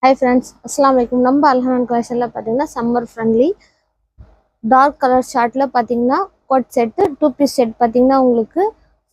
Hi friends, Assalamu alaikum. நம்ம அல்ஹான் கலெக்ஷன்ல பாத்தீங்கன்னா summer friendly dark colour ஷார்ட்ல பாத்தீங்கன்னா கோட் செட் 2 பீஸ் செட் பாத்தீங்கன்னா உங்களுக்கு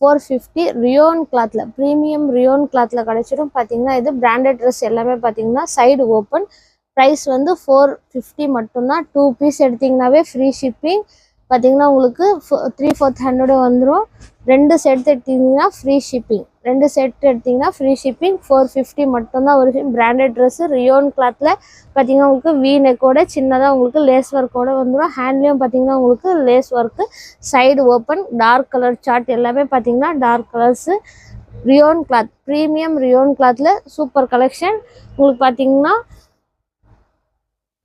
450 ரியோன் கிளாத்ல பிரீமியம் ரியோன் கிளாத்ல கிடைச்சிடும். பாத்தீங்கன்னா இது பிராண்டட் ட்ரெஸ் எல்லாமே பாத்தீங்கன்னா சைடு ஓப்பன். பிரைஸ் வந்து 450 மட்டும்தான். 2 பீஸ் எடுத்தீங்கன்னாவே ஃப்ரீ ஷிப்பிங். பாத்தீங்கன்னா உங்களுக்கு 3/400 வந்துடும். 2 செட் எடுத்தீங்கன்னா ஃப்ரீ ஷிப்பிங். 2 செட் எடுத்தீங்கன்னா ஃப்ரீ ஷிப்பிங். 450 மட்டும்தான். ஒரு பிராண்டட் ட்ரெஸ் ரியோன் கிளாத்ல பாத்தீங்கன்னா உங்களுக்கு வி நெக்கோட சின்னதாக உங்களுக்கு லேஸ் ஒர்க்கோட வந்துடும். ஹேண்ட்லேயும் பார்த்தீங்கன்னா உங்களுக்கு lace work, side open, dark colour chart எல்லாமே பார்த்தீங்கன்னா dark colours. Rayon cloth premium rayon கிளாத்ல சூப்பர் கலெக்ஷன். உங்களுக்கு பார்த்தீங்கன்னா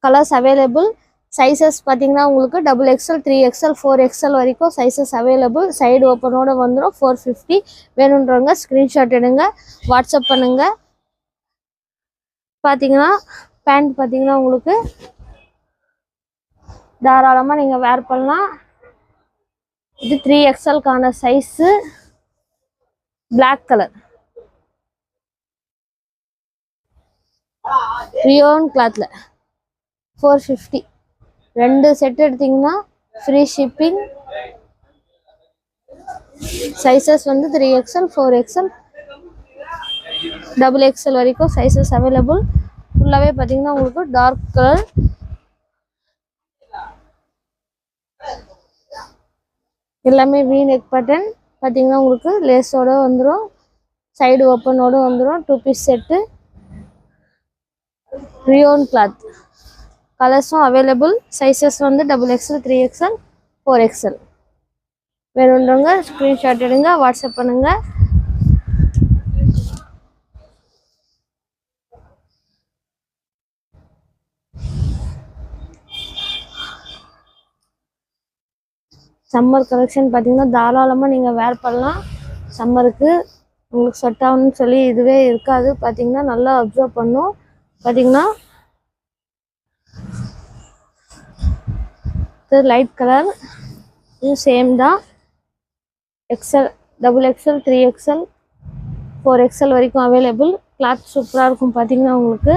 கலர்ஸ் அவைலபிள். சைஸஸ் பார்த்தீங்கன்னா உங்களுக்கு XXL 3XL 4XL வரைக்கும் சைஸஸ் அவைலபிள். சைடு ஓப்பனோட வந்துடும். 450 வேணுன்றவங்க ஸ்க்ரீன்ஷாட் எடுங்க, வாட்ஸ்அப் பண்ணுங்க. பார்த்தீங்கன்னா பேண்ட் பார்த்தீங்கன்னா உங்களுக்கு தாராளமாக நீங்கள் வேர் பண்ணலாம். இது 3XLக்கான சைஸு. பிளாக் கலர் ரியோன் கிளாத்ல 450. 2 செட் எடுத்தீங்கன்னா ஃப்ரீ ஷிப்பிங். சைஸஸ் வந்து 3XL 4XL XXL வரைக்கும் சைஸஸ் அவைலபிள். ஃபுல்லாகவே பார்த்தீங்கன்னா உங்களுக்கு டார்க் கலர். எல்லாமே வி நெக் பட்டன் பார்த்தீங்கன்னா உங்களுக்கு லேஸோட வந்துடும். சைடு ஓப்பனோட வந்துடும். 2 பீஸ் செட்டு ரியோன் கிளாத். கலர்ஸும் அவைலபிள். சைஸஸ் வந்து XXL 3XL 4XL வேணுன்றவங்க ஸ்க்ரீன்ஷாட் எடுங்க, வாட்ஸ்அப் பண்ணுங்க. சம்மர் கலெக்ஷன் பார்த்தீங்கன்னா தாராளமாக நீங்கள் வேர் பண்ணலாம். சம்மருக்கு உங்களுக்கு செட் ஆகணும்னு சொல்லி இதுவே இருக்காது. பார்த்தீங்கன்னா நல்லா அப்சர்வ் பண்ணும். பார்த்தீங்கன்னா இது லைட் கலர், இது சேம் தான். XL XXL 3XL 4XL வரைக்கும் அவைலபிள். கிளாத் சூப்பராக இருக்கும். பார்த்தீங்கன்னா உங்களுக்கு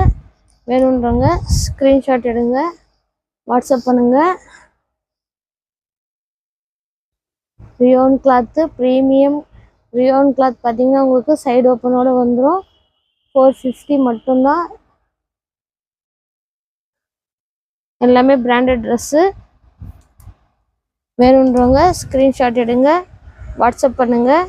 வேணுன்றவங்க ஸ்க்ரீன்ஷாட் எடுங்க, வாட்ஸ்அப் பண்ணுங்கள். Rayon cloth premium rayon cloth பார்த்தீங்கன்னா உங்களுக்கு சைடு ஓப்பனோட வந்துடும். 450 மட்டும்தான். எல்லாமே பிராண்டட் ட்ரெஸ்ஸு. வேணுன்றவங்க ஸ்க்ரீன்ஷாட் எடுங்க, வாட்ஸ்அப் பண்ணுங்கள்.